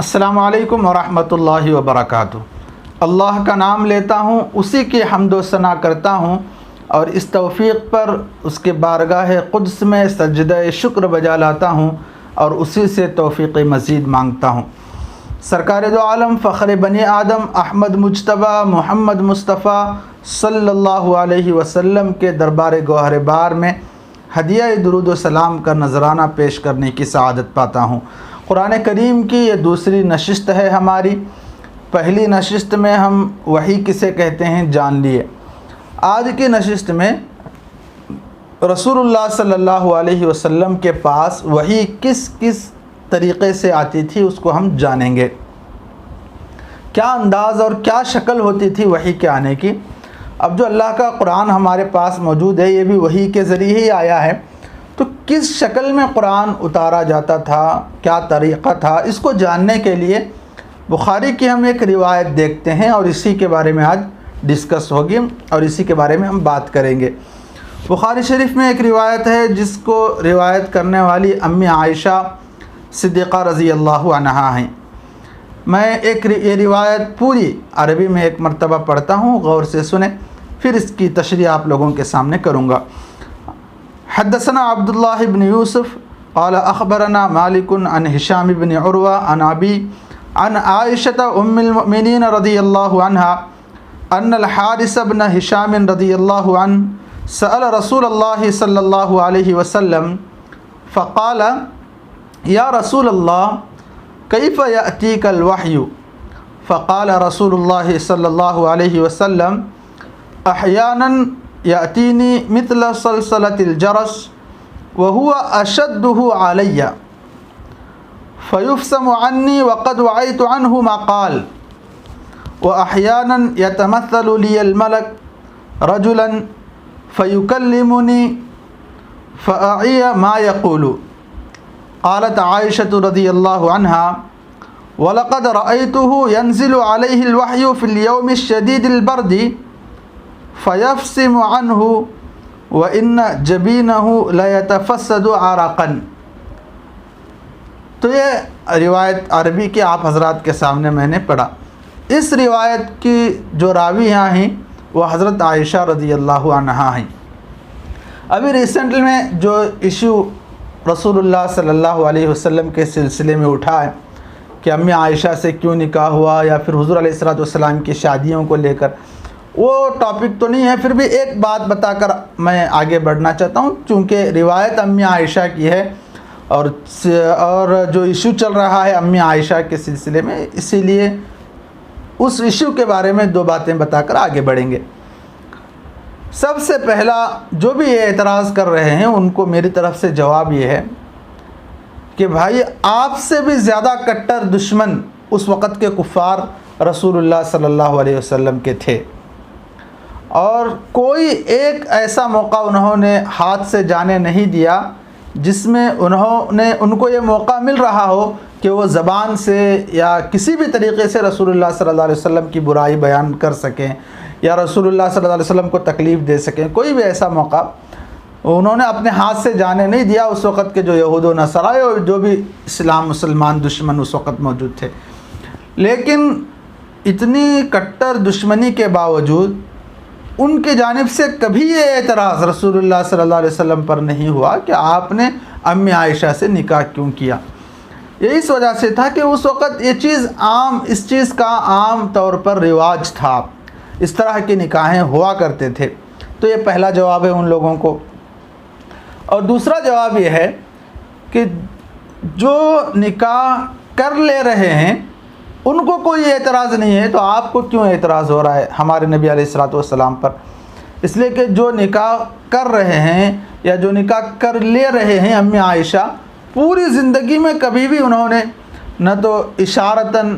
السلام علیکم ورحمۃ اللہ وبرکاتہ۔ اللہ کا نام لیتا ہوں، اسی کی حمد و ثنا کرتا ہوں اور اس توفیق پر اس کے بارگاہ قدس میں سجدہ شکر بجا لاتا ہوں اور اسی سے توفیق مزید مانگتا ہوں۔ سرکار دو عالم فخر بنی آدم احمد مجتبی محمد مصطفیٰ صلی اللہ علیہ وسلم کے دربار گوہر بار میں ہدیہ درود و سلام کا نذرانہ پیش کرنے کی سعادت پاتا ہوں۔ قرآن کریم کی یہ دوسری نشست ہے ہماری۔ پہلی نشست میں ہم وحی کسے کہتے ہیں جان لیے۔ آج کی نشست میں رسول اللہ صلی اللہ علیہ وسلم کے پاس وحی کس کس طریقے سے آتی تھی اس کو ہم جانیں گے۔ کیا انداز اور کیا شکل ہوتی تھی وحی کے آنے کی۔ اب جو اللہ کا قرآن ہمارے پاس موجود ہے یہ بھی وحی کے ذریعے ہی آیا ہے، تو کس شکل میں قرآن اتارا جاتا تھا، کیا طریقہ تھا، اس کو جاننے کے لیے بخاری کی ہم ایک روایت دیکھتے ہیں اور اسی کے بارے میں آج ڈسکس ہوگی اور اسی کے بارے میں ہم بات کریں گے۔ بخاری شریف میں ایک روایت ہے جس کو روایت کرنے والی امی عائشہ صدیقہ رضی اللہ عنہا ہیں۔ میں یہ روایت پوری عربی میں ایک مرتبہ پڑھتا ہوں، غور سے سنیں، پھر اس کی تشریح آپ لوگوں کے سامنے کروں گا۔ حدثنا عبداللہ بن یوسف قال اخبرنا مالک عن ہشام بن عروہ عن ابی عن عائشة ام المؤمنین رضی اللہ عنہا ان الحارث بن ہشام رضی اللہ عنہ سأل رسول اللہ صلی اللہ علیہ وسلم فقال یا رسول اللہ کیف یأتیک الوحی فقال رسول اللہ صلی اللہ علیہ وسلم احیانا یأتینی مثل صلصلة الجرس وهو اشده علی فیفسم عنی وقد وعیت عنه ما قال واحیانا یتمثل لی الملک رجلا فیکلمنی فاعی ما یقول۔ قالت عائشة رضی اللہ عنہا وَلَقَدْ رَأَيْتُهُ يَنزِلُ عَلَيْهِ الْوَحْيُ فِي الْيَوْمِ الشَّدِيدِ الْبَرْدِ فَيَفْسِمُ عَنْهُ وَإِنَّ جَبِينَهُ لَيَتَفَسَّدُ عَرَقًا۔ تو یہ روایت عربی کے آپ حضرات کے سامنے میں نے پڑھا۔ اس روایت کی جو راویاں ہیں وہ حضرت عائشہ رضی اللہ عنہا ہیں۔ ابھی ریسنٹلی میں جو ایشو رسول اللہ صلی اللہ علیہ وسلم کے سلسلے میں اٹھا ہے کہ امی عائشہ سے کیوں نکاح ہوا یا پھر حضور علیہ السلام کی شادیوں کو لے کر، وہ ٹاپک تو نہیں ہے، پھر بھی ایک بات بتا کر میں آگے بڑھنا چاہتا ہوں چونکہ روایت امی عائشہ کی ہے اور جو ایشو چل رہا ہے امی عائشہ کے سلسلے میں، اسی لیے اس ایشو کے بارے میں دو باتیں بتا کر آگے بڑھیں گے۔ سب سے پہلا جو بھی یہ اعتراض کر رہے ہیں ان کو میری طرف سے جواب یہ ہے کہ بھائی آپ سے بھی زیادہ کٹر دشمن اس وقت کے کفار رسول اللہ صلی اللہ علیہ وسلم کے تھے، اور کوئی ایک ایسا موقع انہوں نے ہاتھ سے جانے نہیں دیا جس میں ان کو یہ موقع مل رہا ہو کہ وہ زبان سے یا کسی بھی طریقے سے رسول اللہ صلی اللہ علیہ وسلم کی برائی بیان کر سکیں یا رسول اللہ صلی اللہ علیہ وسلم کو تکلیف دے سکیں۔ کوئی بھی ایسا موقع انہوں نے اپنے ہاتھ سے جانے نہیں دیا اس وقت کے جو یہود و نصارا اور جو بھی اسلام مسلمان دشمن اس وقت موجود تھے۔ لیکن اتنی کٹر دشمنی کے باوجود ان کی جانب سے کبھی یہ اعتراض رسول اللہ صلی اللہ علیہ وسلم پر نہیں ہوا کہ آپ نے امی عائشہ سے نکاح کیوں کیا۔ یہ اس وجہ سے تھا کہ اس وقت یہ چیز اس چیز کا عام طور پر رواج تھا، اس طرح کی نکاحیں ہوا کرتے تھے۔ تو یہ پہلا جواب ہے ان لوگوں کو۔ اور دوسرا جواب یہ ہے کہ جو نکاح کر لے رہے ہیں ان کو کوئی اعتراض نہیں ہے، تو آپ کو کیوں اعتراض ہو رہا ہے ہمارے نبی علیہ الصلوۃ والسلام پر؟ اس لیے کہ جو نکاح کر رہے ہیں یا جو نکاح کر لے رہے ہیں امی عائشہ، پوری زندگی میں کبھی بھی انہوں نے نہ تو اشارتاً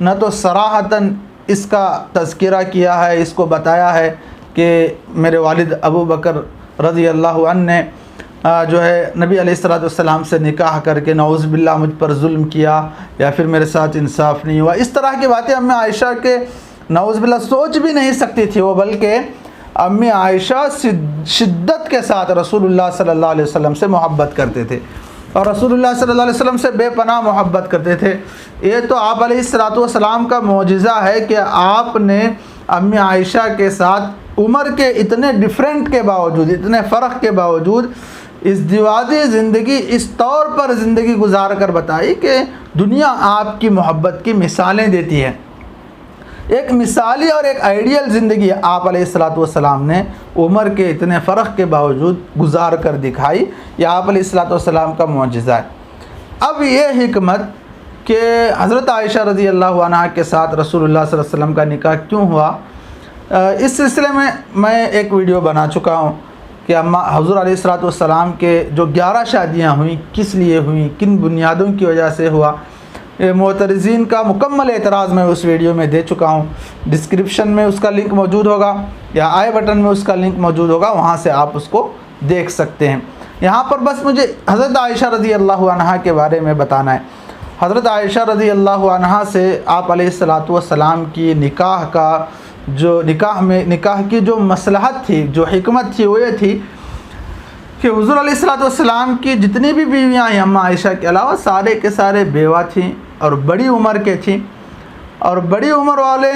نہ تو صراحتاً اس کا تذکرہ کیا ہے، اس کو بتایا ہے کہ میرے والد ابو بکر رضی اللہ عنہ نے جو ہے نبی علیہ الصلوۃ والسلام سے نکاح کر کے نعوذ باللہ مجھ پر ظلم کیا یا پھر میرے ساتھ انصاف نہیں ہوا۔ اس طرح کی باتیں امی عائشہ کے نعوذ باللہ سوچ بھی نہیں سکتی تھی وہ، بلکہ امی عائشہ شدت کے ساتھ رسول اللہ صلی اللہ علیہ وسلم سے محبت کرتے تھے۔ اور رسول اللہ صلی اللہ علیہ وسلم سے بے پناہ محبت کرتے تھے۔ یہ تو آپ علیہ الصلوۃ والسلام کا معجزہ ہے کہ آپ نے امی عائشہ کے ساتھ عمر کے اتنے ڈفرینٹ کے باوجود، اتنے فرق کے باوجود ازدواجی زندگی اس طور پر زندگی گزار کر بتائی کہ دنیا آپ کی محبت کی مثالیں دیتی ہے۔ ایک مثالی اور ایک آئیڈیل زندگی آپ علیہ الصلوۃ والسلام نے عمر کے اتنے فرق کے باوجود گزار کر دکھائی۔ یہ آپ علیہ الصلوۃ والسلام کا معجزہ ہے۔ اب یہ حکمت کہ حضرت عائشہ رضی اللہ عنہا کے ساتھ رسول اللہ صلی اللہ علیہ وسلم کا نکاح کیوں ہوا، اس سلسلے میں ایک ویڈیو بنا چکا ہوں کہ حضور علیہ الصلوۃ والسلام کے جو 11 شادیاں ہوئیں کس لیے ہوئیں، کن بنیادوں کی وجہ سے ہوا۔ معترضین کا مکمل اعتراض میں اس ویڈیو میں دے چکا ہوں۔ ڈسکرپشن میں اس کا لنک موجود ہوگا یا آئی بٹن میں اس کا لنک موجود ہوگا، وہاں سے آپ اس کو دیکھ سکتے ہیں۔ یہاں پر بس مجھے حضرت عائشہ رضی اللہ عنہا کے بارے میں بتانا ہے۔ حضرت عائشہ رضی اللہ عنہا سے آپ علیہ الصلوۃ والسلام کی نکاح کی جو مصلحت تھی، جو حکمت تھی، وہ یہ تھی کہ حضور علیہ الصلوۃ والسلام کی جتنی بھی بیویاں ہیں اماں عائشہ کے علاوہ سارے کے سارے بیوہ تھیں اور بڑی عمر کے تھیں، اور بڑی عمر والے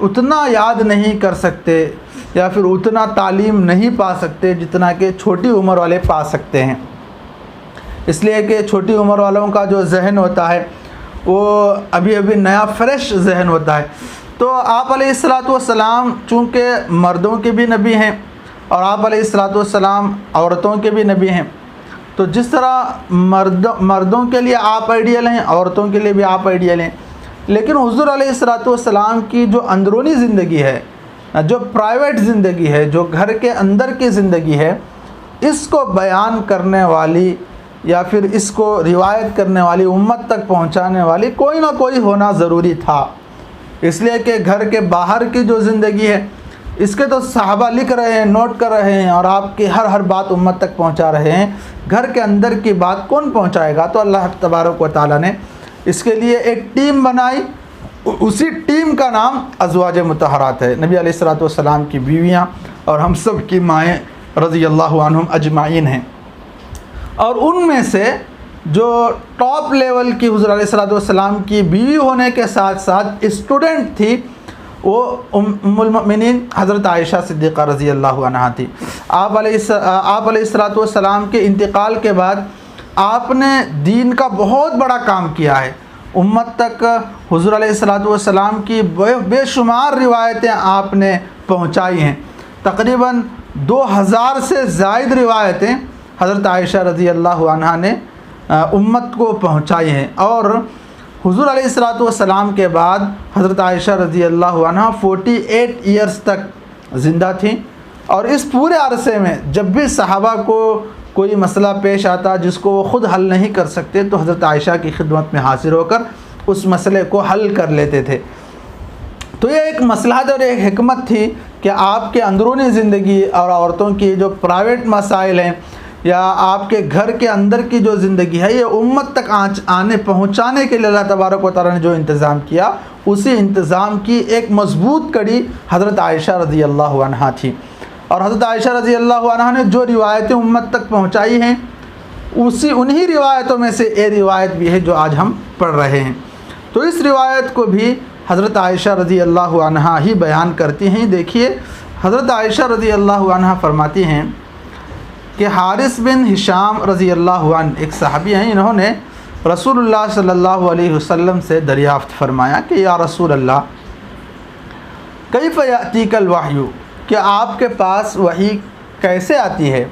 اتنا یاد نہیں کر سکتے یا پھر اتنا تعلیم نہیں پا سکتے جتنا کہ چھوٹی عمر والے پا سکتے ہیں، اس لیے کہ چھوٹی عمر والوں کا جو ذہن ہوتا ہے وہ ابھی نیا فریش ذہن ہوتا ہے۔ تو آپ علیہ الصلوۃ والسلام چونکہ مردوں کے بھی نبی ہیں اور آپ علیہ الصلوۃ والسلام عورتوں کے بھی نبی ہیں، تو جس طرح مردوں کے لیے آپ آئیڈیل ہیں، عورتوں کے لیے بھی آپ آئیڈیل ہیں، لیکن حضور علیہ الصلوۃ والسلام کی جو اندرونی زندگی ہے، جو پرائیویٹ زندگی ہے، جو گھر کے اندر کی زندگی ہے، اس کو بیان کرنے والی یا پھر اس کو روایت کرنے والی، امت تک پہنچانے والی کوئی نہ کوئی ہونا ضروری تھا، اس لیے کہ گھر کے باہر کی جو زندگی ہے اس کے تو صحابہ لکھ رہے ہیں، نوٹ کر رہے ہیں اور آپ کی ہر بات امت تک پہنچا رہے ہیں۔ گھر کے اندر کی بات کون پہنچائے گا؟ تو اللہ تبارک و تعالیٰ نے اس کے لیے ایک ٹیم بنائی، اسی ٹیم کا نام ازواج مطہرات ہے، نبی علیہ الصلوۃ والسلام کی بیویاں اور ہم سب کی مائیں رضی اللہ عنہم اجمعین ہیں۔ اور ان میں سے جو ٹاپ لیول کی حضور علیہ الصلوۃ والسلام کی بیوی ہونے کے ساتھ ساتھ اسٹوڈنٹ تھی، وہ ام المؤمنین حضرت عائشہ صدیقہ رضی اللہ عنہا تھی۔ آپ علیہ الصلوۃ والسلام کے انتقال کے بعد آپ نے دین کا بہت بڑا کام کیا ہے، امت تک حضور علیہ الصلوۃ والسلام کی بے شمار روایتیں آپ نے پہنچائی ہیں، تقریباً 2000 سے زائد روایتیں حضرت عائشہ رضی اللہ عنہا نے امت کو پہنچائی ہیں۔ اور حضور علیہ الصلوۃ والسلام کے بعد حضرت عائشہ رضی اللہ عنہا 48 ایئرز تک زندہ تھیں، اور اس پورے عرصے میں جب بھی صحابہ کو کوئی مسئلہ پیش آتا جس کو وہ خود حل نہیں کر سکتے تو حضرت عائشہ کی خدمت میں حاضر ہو کر اس مسئلے کو حل کر لیتے تھے۔ تو یہ ایک مصلحت اور ایک حکمت تھی کہ آپ کے اندرونی زندگی اور عورتوں کی جو پرائیویٹ مسائل ہیں یا آپ کے گھر کے اندر کی جو زندگی ہے، یہ امت تک پہنچانے کے لیے اللہ تبارک و تعالیٰ نے جو انتظام کیا، اسی انتظام کی ایک مضبوط کڑی حضرت عائشہ رضی اللہ عنہا تھی۔ اور حضرت عائشہ رضی اللہ عنہا نے جو روایتیں امت تک پہنچائی ہیں، انہی روایتوں میں سے ایک روایت بھی ہے جو آج ہم پڑھ رہے ہیں۔ تو اس روایت کو بھی حضرت عائشہ رضی اللہ عنہا ہی بیان کرتی ہیں۔ دیکھیے حضرت عائشہ رضی اللہ عنہا فرماتی ہیں کہ حارث بن ہشام رضی اللہ عنہ ایک صحابی ہیں، انہوں نے رسول اللہ صلی اللہ علیہ وسلم سے دریافت فرمایا کہ یا رسول اللہ کیف یأتیک الوحی، کہ آپ کے پاس وحی کیسے آتی ہے؟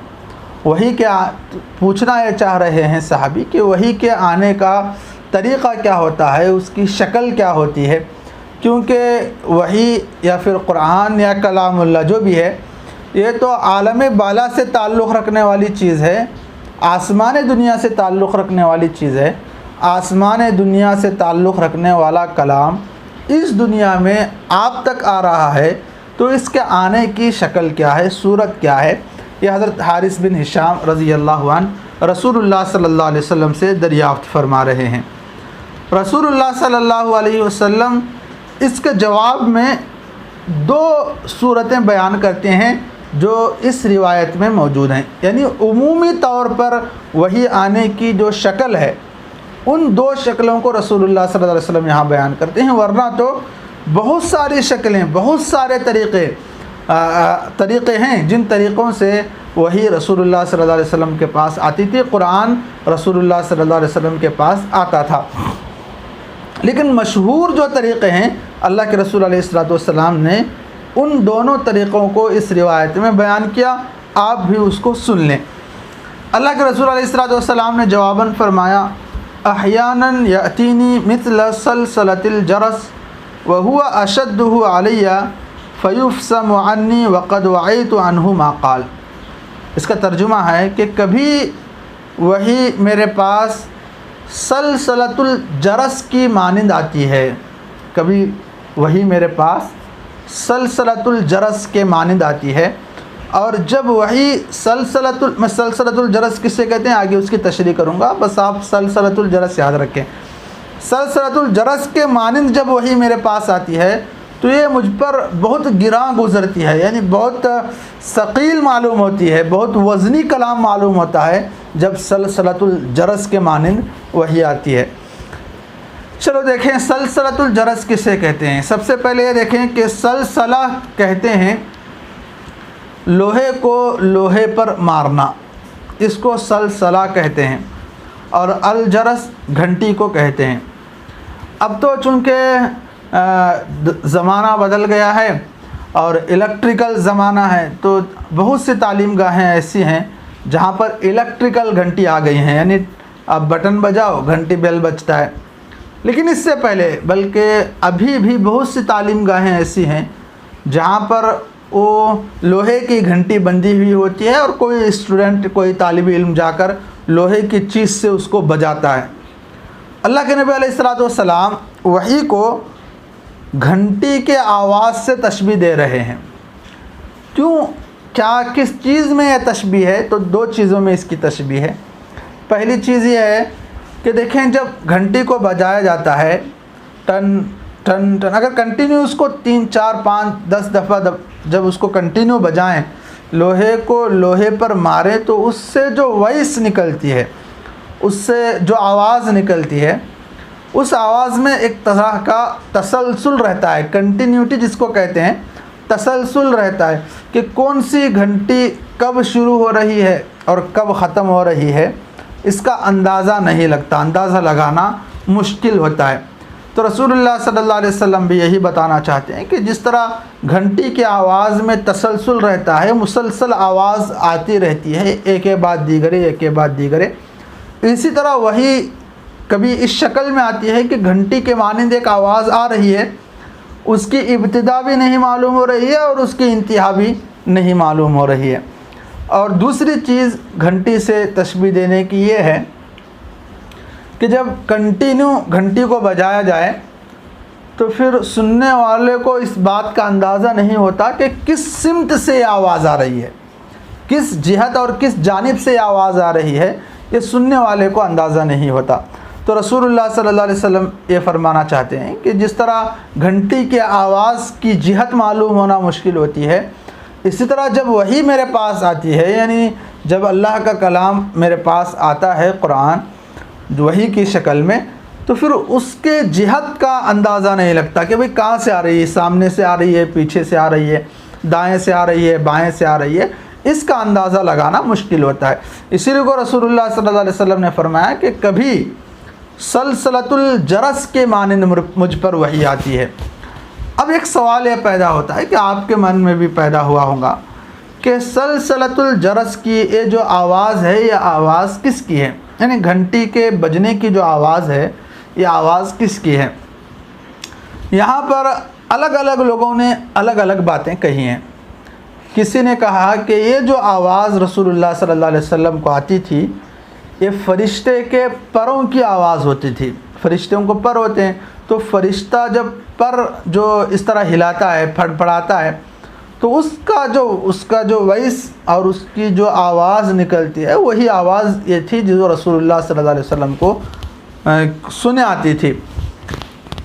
وحی کے پوچھنا یہ چاہ رہے ہیں صحابی کہ وحی کے آنے کا طریقہ کیا ہوتا ہے، اس کی شکل کیا ہوتی ہے، کیونکہ وحی یا پھر قرآن یا کلام اللہ جو بھی ہے یہ تو عالم بالا سے تعلق رکھنے والی چیز ہے، آسمان دنیا سے تعلق رکھنے والی چیز ہے۔ آسمان دنیا سے تعلق رکھنے والا کلام اس دنیا میں آپ تک آ رہا ہے، تو اس کے آنے کی شکل کیا ہے، صورت کیا ہے؟ یہ حضرت حارث بن ہشام رضی اللہ عنہ رسول اللہ صلی اللہ علیہ وسلم سے دریافت فرما رہے ہیں۔ رسول اللہ صلی اللہ علیہ وسلم اس کے جواب میں 2 صورتیں بیان کرتے ہیں جو اس روایت میں موجود ہیں، یعنی عمومی طور پر وحی آنے کی جو شکل ہے ان دو شکلوں کو رسول اللہ صلی اللہ علیہ وسلم یہاں بیان کرتے ہیں، ورنہ تو بہت ساری شکلیں، بہت سارے طریقے ہیں جن طریقوں سے وحی رسول اللہ صلی اللہ علیہ وسلم کے پاس آتی تھی، قرآن رسول اللہ صلی اللہ علیہ وسلم کے پاس آتا تھا۔ لیکن مشہور جو طریقے ہیں اللہ کے رسول علیہ السلام نے ان دونوں طریقوں کو اس روایت میں بیان کیا، آپ بھی اس کو سن لیں۔ اللہ کے رسول علیہ السلام نے جواباً فرمایا، احیاناً یأتینی مثل سلسلۃ الجرس وہو اشدہ علی فیفسم عنی وقد وعیت عنہ ما قال۔ اس کا ترجمہ ہے کہ کبھی وحی میرے پاس سلسلۃ الجرس کی مانند آتی ہے، کبھی وحی میرے پاس سلسلۃ الجرس کے مانند آتی ہے، اور جب وحی سلسلۃ الجرس کسے کہتے ہیں آگے اس کی تشریح کروں گا، بس آپ سلسلۃ الجرس یاد رکھیں۔ سلسلۃ الجرس کے مانند جب وحی میرے پاس آتی ہے تو یہ مجھ پر بہت گراں گزرتی ہے، یعنی بہت ثقیل معلوم ہوتی ہے، بہت وزنی کلام معلوم ہوتا ہے جب سلسلۃ الجرس کے مانند وحی آتی ہے۔ چلو دیکھیں سلسلۃ الجرس کسے کہتے ہیں۔ سب سے پہلے یہ دیکھیں کہ سلسلہ کہتے ہیں لوہے کو لوہے پر مارنا، اس کو سلسلہ کہتے ہیں، اور الجرس گھنٹی کو کہتے ہیں۔ اب تو چونکہ زمانہ بدل گیا ہے اور الیکٹریکل زمانہ ہے، تو بہت سی تعلیم گاہیں ایسی ہیں جہاں پر الیکٹریکل گھنٹی آ گئی ہیں، یعنی اب بٹن بجاؤ گھنٹی بیل بجتا ہے۔ لیکن اس سے پہلے بلکہ ابھی بھی بہت سی تعلیم گاہیں ایسی ہیں جہاں پر وہ لوہے کی گھنٹی بندھی ہوئی ہوتی ہے اور کوئی اسٹوڈنٹ، کوئی طالب علم جا کر لوہے کی چیز سے اس کو بجاتا ہے۔ اللہ کے نبی علیہ السلام وحی کو گھنٹی کے آواز سے تشبیہ دے رہے ہیں۔ کیوں؟ کیا کس چیز میں یہ تشبیہ ہے؟ تو دو چیزوں میں اس کی تشبیہ ہے۔ پہلی چیز یہ ہے کہ دیکھیں جب گھنٹی کو بجایا جاتا ہے ٹن ٹن ٹن، اگر کنٹینیو اس کو 3 4 5 10 دفعہ جب اس کو کنٹینیو بجائیں، لوہے کو لوہے پر مارے، تو اس سے جو وائس نکلتی ہے، اس سے جو آواز نکلتی ہے، اس آواز میں ایک طرح کا تسلسل رہتا ہے، کنٹینیوٹی جس کو کہتے ہیں، تسلسل رہتا ہے کہ کون سی گھنٹی کب شروع ہو رہی ہے اور کب ختم ہو رہی ہے، اس کا اندازہ نہیں لگتا، اندازہ لگانا مشکل ہوتا ہے۔ تو رسول اللہ صلی اللہ علیہ وسلم بھی یہی بتانا چاہتے ہیں کہ جس طرح گھنٹی کی آواز میں تسلسل رہتا ہے، مسلسل آواز آتی رہتی ہے، ایک کے بعد دیگرے، ایک کے بعد دیگرے، اسی طرح وہی کبھی اس شکل میں آتی ہے کہ گھنٹی کے مانند ایک آواز آ رہی ہے، اس کی ابتدا بھی نہیں معلوم ہو رہی ہے اور اس کی انتہا بھی نہیں معلوم ہو رہی ہے۔ اور دوسری چیز گھنٹی سے تشبیہ دینے کی یہ ہے کہ جب کنٹینیو گھنٹی کو بجایا جائے تو پھر سننے والے کو اس بات کا اندازہ نہیں ہوتا کہ کس سمت سے یہ آواز آ رہی ہے، کس جہت اور کس جانب سے یہ آواز آ رہی ہے، یہ سننے والے کو اندازہ نہیں ہوتا۔ تو رسول اللہ صلی اللہ علیہ وسلم یہ فرمانا چاہتے ہیں کہ جس طرح گھنٹی کے آواز کی جہت معلوم ہونا مشکل ہوتی ہے، اسی طرح جب وحی میرے پاس آتی ہے، یعنی جب اللہ کا کلام میرے پاس آتا ہے قرآن وحی کی شکل میں، تو پھر اس کے جہت کا اندازہ نہیں لگتا کہ بھئی کہاں سے آ رہی ہے، سامنے سے آ رہی ہے، پیچھے سے آ رہی ہے، دائیں سے آ رہی ہے، بائیں سے آ رہی ہے، اس کا اندازہ لگانا مشکل ہوتا ہے۔ اسی لیے کو رسول اللہ صلی اللہ علیہ وسلم نے فرمایا کہ کبھی سلسلۃ الجرس کے مانند مجھ پر وحی آتی ہے۔ اب ایک سوال یہ پیدا ہوتا ہے کہ آپ کے من میں بھی پیدا ہوا ہوگا کہ سلسلۃ الجرس کی یہ جو آواز ہے، یہ آواز کس کی ہے؟ یعنی گھنٹی کے بجنے کی جو آواز ہے، یہ آواز کس کی ہے؟ یہاں پر الگ الگ لوگوں نے الگ الگ باتیں کہی ہیں۔ کسی نے کہا کہ یہ جو آواز رسول اللہ صلی اللہ علیہ وسلم کو آتی تھی، یہ فرشتے کے پروں کی آواز ہوتی تھی۔ فرشتوں کو پر ہوتے ہیں، تو فرشتہ جب پر جو اس طرح ہلاتا ہے، پھڑ پھڑاتا ہے، تو اس کا جو وائس اور اس کی جو آواز نکلتی ہے، وہی آواز یہ تھی جو رسول اللہ صلی اللہ علیہ وسلم کو سنے آتی تھی۔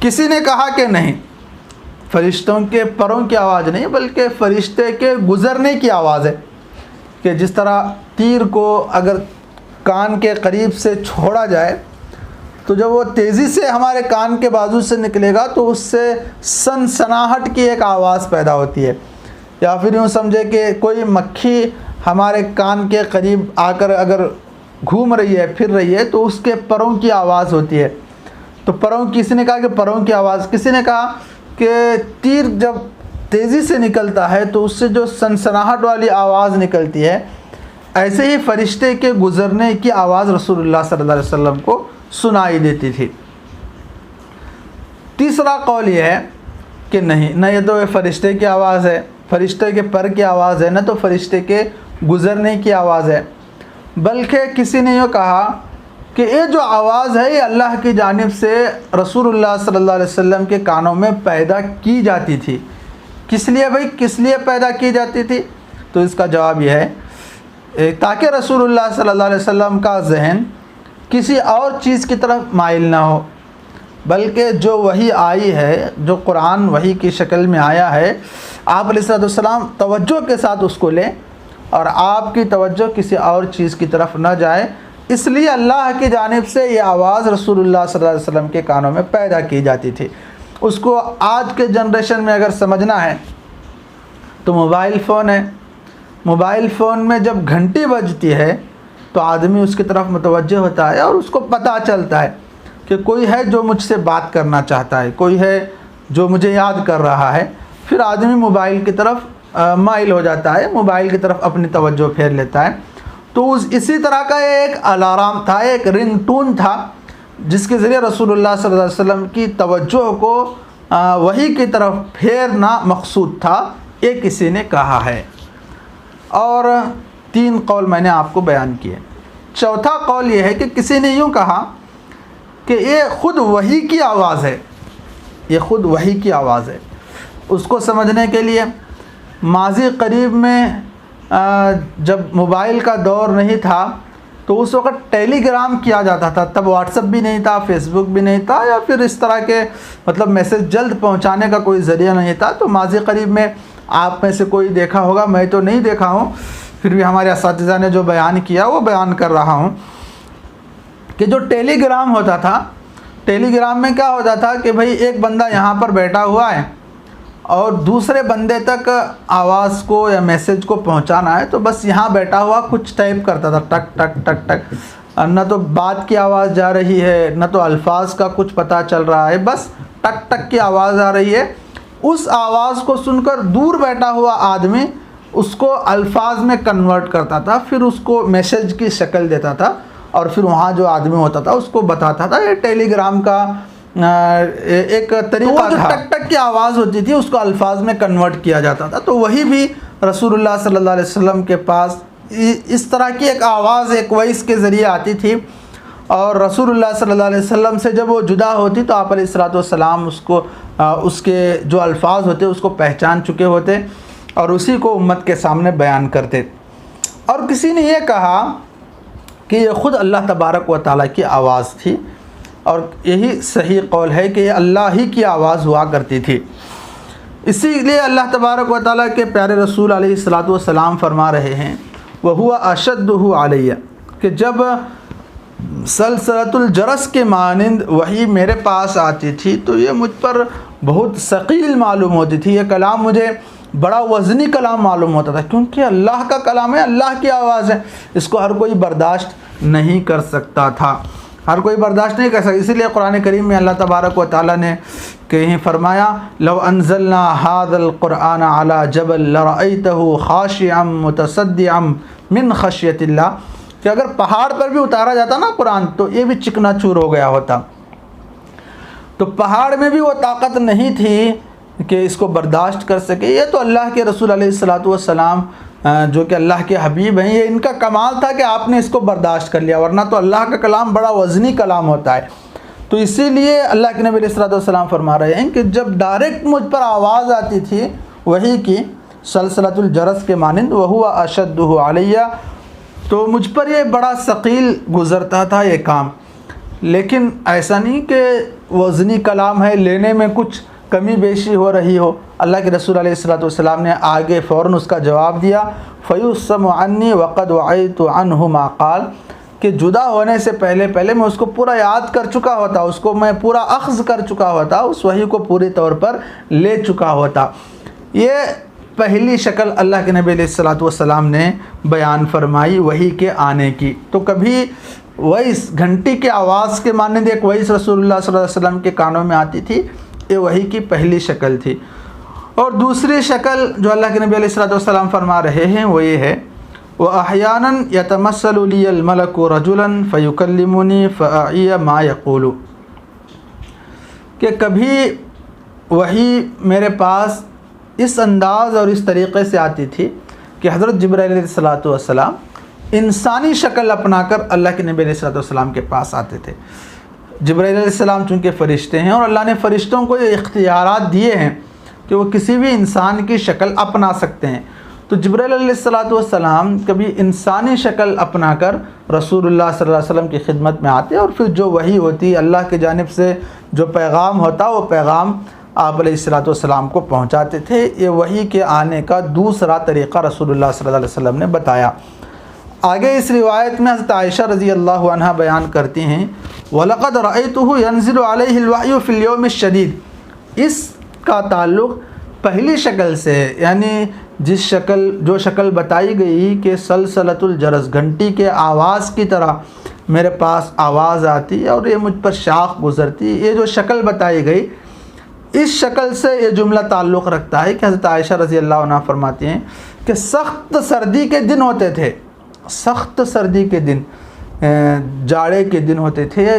کسی نے کہا کہ نہیں، فرشتوں کے پروں کی آواز نہیں بلکہ فرشتے کے گزرنے کی آواز ہے، کہ جس طرح تیر کو اگر کان کے قریب سے چھوڑا جائے تو جب وہ تیزی سے ہمارے کان کے بازو سے نکلے گا تو اس سے سنسناہٹ کی ایک آواز پیدا ہوتی ہے، یا پھر یوں سمجھے کہ کوئی مکھی ہمارے کان کے قریب آ کر اگر گھوم رہی ہے پھر رہی ہے تو اس کے پروں کی آواز ہوتی ہے۔ تو پروں، کسی نے کہا کہ پروں کی آواز، کسی نے کہا کہ تیر جب تیزی سے نکلتا ہے تو اس سے جو سنسناہٹ والی آواز نکلتی ہے، ایسے ہی فرشتے کے گزرنے کی آواز رسول اللہ صلی اللہ علیہ وسلم کو سنائی دیتی تھی۔ تیسرا قول یہ ہے کہ نہیں، نہ یہ تو فرشتے کی آواز ہے، فرشتے کے پر کی آواز ہے، نہ تو فرشتے کے گزرنے کی آواز ہے، بلکہ کسی نے یہ کہا کہ یہ جو آواز ہے یہ اللہ کی جانب سے رسول اللہ صلی اللہ علیہ وسلم کے کانوں میں پیدا کی جاتی تھی۔ کس لیے بھائی، کس لیے پیدا کی جاتی تھی؟ تو اس کا جواب یہ ہے تاکہ رسول اللہ صلی اللہ علیہ وسلم کا ذہن کسی اور چیز کی طرف مائل نہ ہو، بلکہ جو وحی آئی ہے، جو قرآن وحی کی شکل میں آیا ہے، آپ علیہ السلام توجہ کے ساتھ اس کو لیں اور آپ کی توجہ کسی اور چیز کی طرف نہ جائے، اس لیے اللہ کی جانب سے یہ آواز رسول اللہ صلی اللہ علیہ وسلم کے کانوں میں پیدا کی جاتی تھی۔ اس کو آج کے جنریشن میں اگر سمجھنا ہے تو موبائل فون ہے، موبائل فون میں جب گھنٹی بجتی ہے تو آدمی اس کی طرف متوجہ ہوتا ہے اور اس کو پتہ چلتا ہے کہ کوئی ہے جو مجھ سے بات کرنا چاہتا ہے، کوئی ہے جو مجھے یاد کر رہا ہے، پھر آدمی موبائل کی طرف مائل ہو جاتا ہے، موبائل کی طرف اپنی توجہ پھیر لیتا ہے۔ تو اسی طرح کا ایک الارم تھا، ایک رنگ ٹون تھا، جس کے ذریعے رسول اللہ صلی اللہ علیہ وسلم کی توجہ کو وحی کی طرف پھیرنا مقصود تھا، یہ کسی نے کہا ہے۔ اور 3 قول میں نے آپ کو بیان کیے۔ چوتھا قول یہ ہے کہ کسی نے یوں کہا کہ یہ خود وحی کی آواز ہے، یہ خود وحی کی آواز ہے۔ اس کو سمجھنے کے لیے ماضی قریب میں جب موبائل کا دور نہیں تھا تو اس وقت ٹیلی گرام کیا جاتا تھا، تب واٹس ایپ بھی نہیں تھا، فیس بک بھی نہیں تھا، یا پھر اس طرح کے مطلب میسج جلد پہنچانے کا کوئی ذریعہ نہیں تھا۔ تو ماضی قریب میں آپ میں سے کوئی دیکھا ہوگا، میں تو نہیں دیکھا ہوں، پھر بھی ہمارے اساتذہ نے جو بیان کیا وہ بیان کر رہا ہوں کہ جو ٹیلی گرام ہوتا تھا، ٹیلی گرام میں کیا ہوتا تھا کہ بھائی ایک بندہ یہاں پر بیٹھا ہوا ہے اور دوسرے بندے تک آواز کو یا میسج کو پہنچانا ہے، تو بس یہاں بیٹھا ہوا کچھ ٹائپ کرتا تھا، ٹک ٹک ٹک ٹک، نہ تو بات کی آواز جا رہی ہے، نہ تو الفاظ کا کچھ پتہ چل رہا ہے، بس ٹک ٹک کی آواز آ رہی ہے۔ اس آواز کو سن کر دور بیٹھا ہوا آدمی اس کو الفاظ میں کنورٹ کرتا تھا، پھر اس کو میسج کی شکل دیتا تھا اور پھر وہاں جو آدمی ہوتا تھا اس کو بتاتا تھا۔ یہ ٹیلی گرام کا ایک طریقہ تھا، ٹک ٹک کی آواز ہوتی تھی، اس کو الفاظ میں کنورٹ کیا جاتا تھا۔ تو وہی بھی رسول اللہ صلی اللہ علیہ وسلم کے پاس اس طرح کی ایک آواز، ایک وائس کے ذریعے آتی تھی، اور رسول اللہ صلی اللہ علیہ وسلم سے جب وہ جدا ہوتی تو آپ علیہ السلام اس کو اس کے جو الفاظ ہوتے اس کو پہچان چکے ہوتے اور اسی کو امت کے سامنے بیان کرتے۔ اور کسی نے یہ کہا کہ یہ خود اللہ تبارک و تعالیٰ کی آواز تھی، اور یہی صحیح قول ہے کہ یہ اللہ ہی کی آواز ہوا کرتی تھی۔ اسی لیے اللہ تبارک و تعالیٰ کے پیارے رسول علیہ السلام فرما رہے ہیں وَهُوَ أَشَدُّهُ عَلَيَّ، کہ جب سلسلۃ الجرس کے مانند وحی میرے پاس آتی تھی تو یہ مجھ پر بہت ثقیل معلوم ہوتی تھی، یہ کلام مجھے بڑا وزنی کلام معلوم ہوتا تھا، کیونکہ اللہ کا کلام ہے، اللہ کی آواز ہے، اس کو ہر کوئی برداشت نہیں کر سکتا تھا، ہر کوئی برداشت نہیں کر سکتا۔ اسی لیے قرآن کریم میں اللہ تبارک و تعالیٰ نے کہیں فرمایا لو انزلنا هذا القرآن على جبل لرأيته خاشعا متصدعا من خشیۃ اللہ، کہ اگر پہاڑ پر بھی اتارا جاتا نا قرآن تو یہ بھی چکنا چور ہو گیا ہوتا۔ تو پہاڑ میں بھی وہ طاقت نہیں تھی کہ اس کو برداشت کر سکے۔ یہ تو اللہ کے رسول علیہ السلام جو کہ اللہ کے حبیب ہیں، یہ ان کا کمال تھا کہ آپ نے اس کو برداشت کر لیا، ورنہ تو اللہ کا کلام بڑا وزنی کلام ہوتا ہے۔ تو اسی لیے اللہ کے نبی علیہ السلام فرما رہے ہیں کہ جب ڈائریکٹ مجھ پر آواز آتی تھی وحی کی سلسلۃ الجرس کے مانند وَهُوَ أَشَدُّهُ عَلَيَّ، تو مجھ پر یہ بڑا ثقیل گزرتا تھا یہ کام، لیکن ایسا نہیں کہ وزنی کلام ہے، لینے میں کچھ کمی بیشی ہو رہی ہو، اللہ کے رسول علیہ الصلوۃ والسلام نے آگے فوراً اس کا جواب دیا، فَيُسَّمُ عَنِّي وَقَدْ وَعَيْتُ عَنْهُ مَا قَالَ، کہ جدا ہونے سے پہلے میں اس کو پورا یاد کر چکا ہوتا، اس کو میں پورا اخذ کر چکا ہوتا، اس وحی کو پوری طور پر لے چکا ہوتا۔ یہ پہلی شکل اللہ کے نبی علیہ الصلوۃ والسلام نے بیان فرمائی وحی کے آنے کی۔ تو کبھی وائس گھنٹی کے آواز کے مانند ایک وائس رسول اللہ صلی اللہ علیہ وسلم کے کانوں میں آتی تھی، یہ وحی کی پہلی شکل تھی۔ اور دوسری شکل جو اللہ کے نبی علیہ الصلوۃ والسلام فرما رہے ہیں وہ یہ ہے، وَأَحْيَانًا يَتَمَثَّلُ لِيَ الْمَلَكُ رَجُلًا فَيُكَلِّمُنِي فَأَعِيَ مَا يَقُولُ، کہ کبھی وحی میرے پاس اس انداز اور اس طریقے سے آتی تھی کہ حضرت جبرائیل علیہ الصلوۃ والسلام انسانی شکل اپنا کر اللہ کے نبی علیہ الصلوۃ والسلام کے پاس آتے تھے۔ جبرائیل علیہ السلام چونکہ فرشتے ہیں اور اللہ نے فرشتوں کو یہ اختیارات دیے ہیں کہ وہ کسی بھی انسان کی شکل اپنا سکتے ہیں، تو جبرائیل علیہ الصلوۃ والسلام کبھی انسانی شکل اپنا کر رسول اللہ صلی اللہ علیہ وسلم کی خدمت میں آتے اور پھر جو وحی ہوتی اللہ کی جانب سے جو پیغام ہوتا وہ پیغام آپ علیہ الصلوۃ والسلام کو پہنچاتے تھے۔ یہ وحی کے آنے کا دوسرا طریقہ رسول اللہ صلی اللہ علیہ وسلم نے بتایا۔ آگے اس روایت میں حضرت عائشہ رضی اللہ عنہا بیان کرتی ہیں، وَلَقَدْ رَأَيْتُهُ يَنزِلُ عَلَيْهِ الْوَحْيُ فِي الْيَوْمِ الشَّدِيدِ، اس کا تعلق پہلی شکل سے، یعنی جو شکل بتائی گئی کہ سلسلۃ الجرس، گھنٹی کے آواز کی طرح میرے پاس آواز آتی اور یہ مجھ پر شاخ گزرتی، یہ جو شکل بتائی گئی اس شکل سے یہ جملہ تعلق رکھتا ہے کہ حضرت عائشہ رضی اللہ عنہ فرماتی ہیں کہ سخت سردی کے دن ہوتے تھے، سخت سردی کے دن، جاڑے کے دن ہوتے تھے،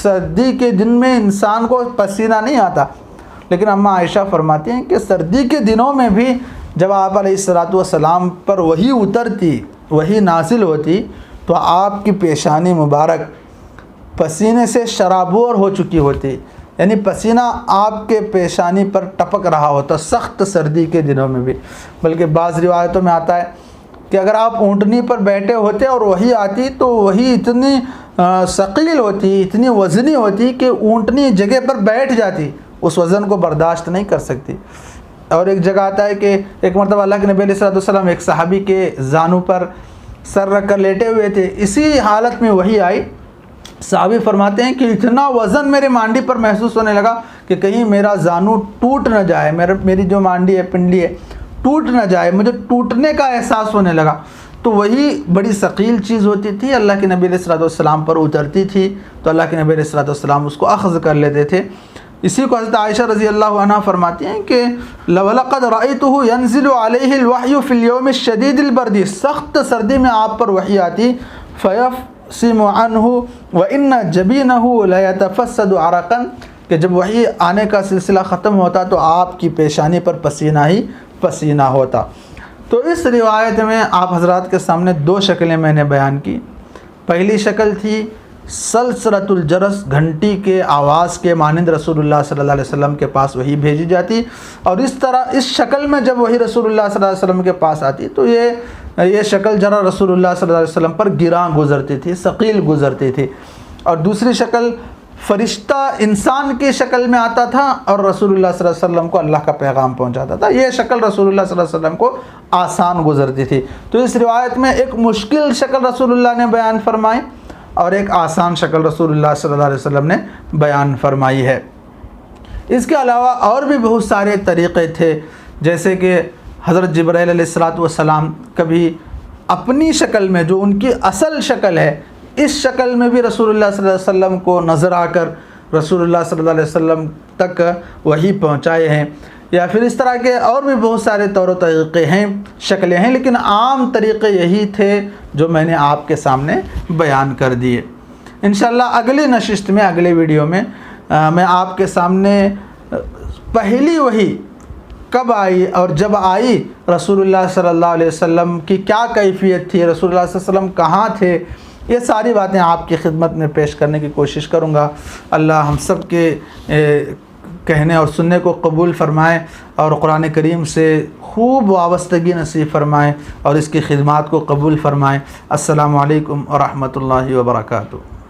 سردی کے دن میں انسان کو پسینہ نہیں آتا، لیکن اماں عائشہ فرماتی ہیں کہ سردی کے دنوں میں بھی جب آپ علیہ الصلوۃ والسلام پر وحی اترتی، وحی نازل ہوتی، تو آپ کی پیشانی مبارک پسینے سے شرابور ہو چکی ہوتی، یعنی پسینہ آپ کے پیشانی پر ٹپک رہا ہوتا سخت سردی کے دنوں میں بھی۔ بلکہ بعض روایتوں میں آتا ہے کہ اگر آپ اونٹنی پر بیٹھے ہوتے اور وحی آتی تو وحی اتنی ثقیل ہوتی، اتنی وزنی ہوتی کہ اونٹنی جگہ پر بیٹھ جاتی، اس وزن کو برداشت نہیں کر سکتی۔ اور ایک جگہ آتا ہے کہ ایک مرتبہ اللہ کے نبی علیہ الصلوۃ والسلام ایک صحابی کے زانوں پر سر رکھ کر لیٹے ہوئے تھے، اسی حالت میں وحی آئی۔ صحابی فرماتے ہیں کہ اتنا وزن میرے مانڈی پر محسوس ہونے لگا کہ کہیں میرا زانو ٹوٹ نہ جائے، میری جو مانڈی ہے، پنڈلی ہے، ٹوٹ نہ جائے، مجھے ٹوٹنے کا احساس ہونے لگا۔ تو وہی بڑی ثقیل چیز ہوتی تھی، اللہ کے نبی علیہ الصلوۃ والسلام پر اترتی تھی تو اللہ کے نبی علیہ الصلوۃ والسلام اس کو اخذ کر لیتے تھے۔ اسی کو حضرت عائشہ رضی اللہ عنہ فرماتی ہیں کہ وَلَقَدْ رَأَيْتُهُ يَنزِلُ عَلَيْهِ الْوَحْيُ فِي الْيَوْمِ الشَّدِيدِ الْبَرْدِ، سخت سردی میں آپ پر وحی آتی، فَيَفْصِمُ عَنْهُ وَإِنَّ جَبِينَهُ لَيَتَفَسَّدُ عَرَقًا، کہ جب وحی آنے کا سلسلہ ختم ہوتا تو آپ کی پیشانی پر پسینہ ہی پسینہ ہوتا۔ تو اس روایت میں آپ حضرات کے سامنے دو شکلیں میں نے بیان کی۔ پہلی شکل تھی سلسلۃ الجرس، گھنٹی کے آواز کے مانند رسول اللہ صلی اللہ علیہ وسلم کے پاس وحی بھیجی جاتی، اور اس طرح اس شکل میں جب وحی رسول اللہ صلی اللہ علیہ وسلم کے پاس آتی تو یہ شکل ذرا رسول اللہ صلی اللہ علیہ وسلم پر گراں گزرتی تھی، ثقیل گزرتی تھی۔ اور دوسری شکل فرشتہ انسان کی شکل میں آتا تھا اور رسول اللہ صلی اللہ علیہ وسلم کو اللہ کا پیغام پہنچاتا تھا، یہ شکل رسول اللہ صلی اللہ علیہ وسلم کو آسان گزرتی تھی۔ تو اس روایت میں ایک مشکل شکل رسول اللہ نے بیان فرمائی اور ایک آسان شکل رسول اللہ صلی اللہ علیہ وسلم نے بیان فرمائی ہے۔ اس کے علاوہ اور بھی بہت سارے طریقے تھے، جیسے کہ حضرت جبرائیل علیہ الصلوۃ والسلام کبھی اپنی شکل میں جو ان کی اصل شکل ہے اس شکل میں بھی رسول اللہ صلی اللہ علیہ وسلم کو نظر آ کر رسول اللہ صلی اللہ علیہ وسلم تک وحی پہنچائے ہیں، یا پھر اس طرح کے اور بھی بہت سارے طور و طریقے ہیں، شکلیں ہیں، لیکن عام طریقے یہی تھے جو میں نے آپ کے سامنے بیان کر دیے۔ انشاءاللہ اگلی نشست میں، اگلے ویڈیو میں میں آپ کے سامنے پہلی وحی کب آئی اور جب آئی رسول اللہ صلی اللہ علیہ وسلم کی کیا کیفیت تھی، رسول اللہ صلی اللہ علیہ وسلم کہاں تھے، یہ ساری باتیں آپ کی خدمت میں پیش کرنے کی کوشش کروں گا۔ اللہ ہم سب کے کہنے اور سننے کو قبول فرمائے اور قرآن کریم سے خوب وابستگی نصیب فرمائے اور اس کی خدمات کو قبول فرمائے۔ السلام علیکم ورحمۃ اللہ وبرکاتہ۔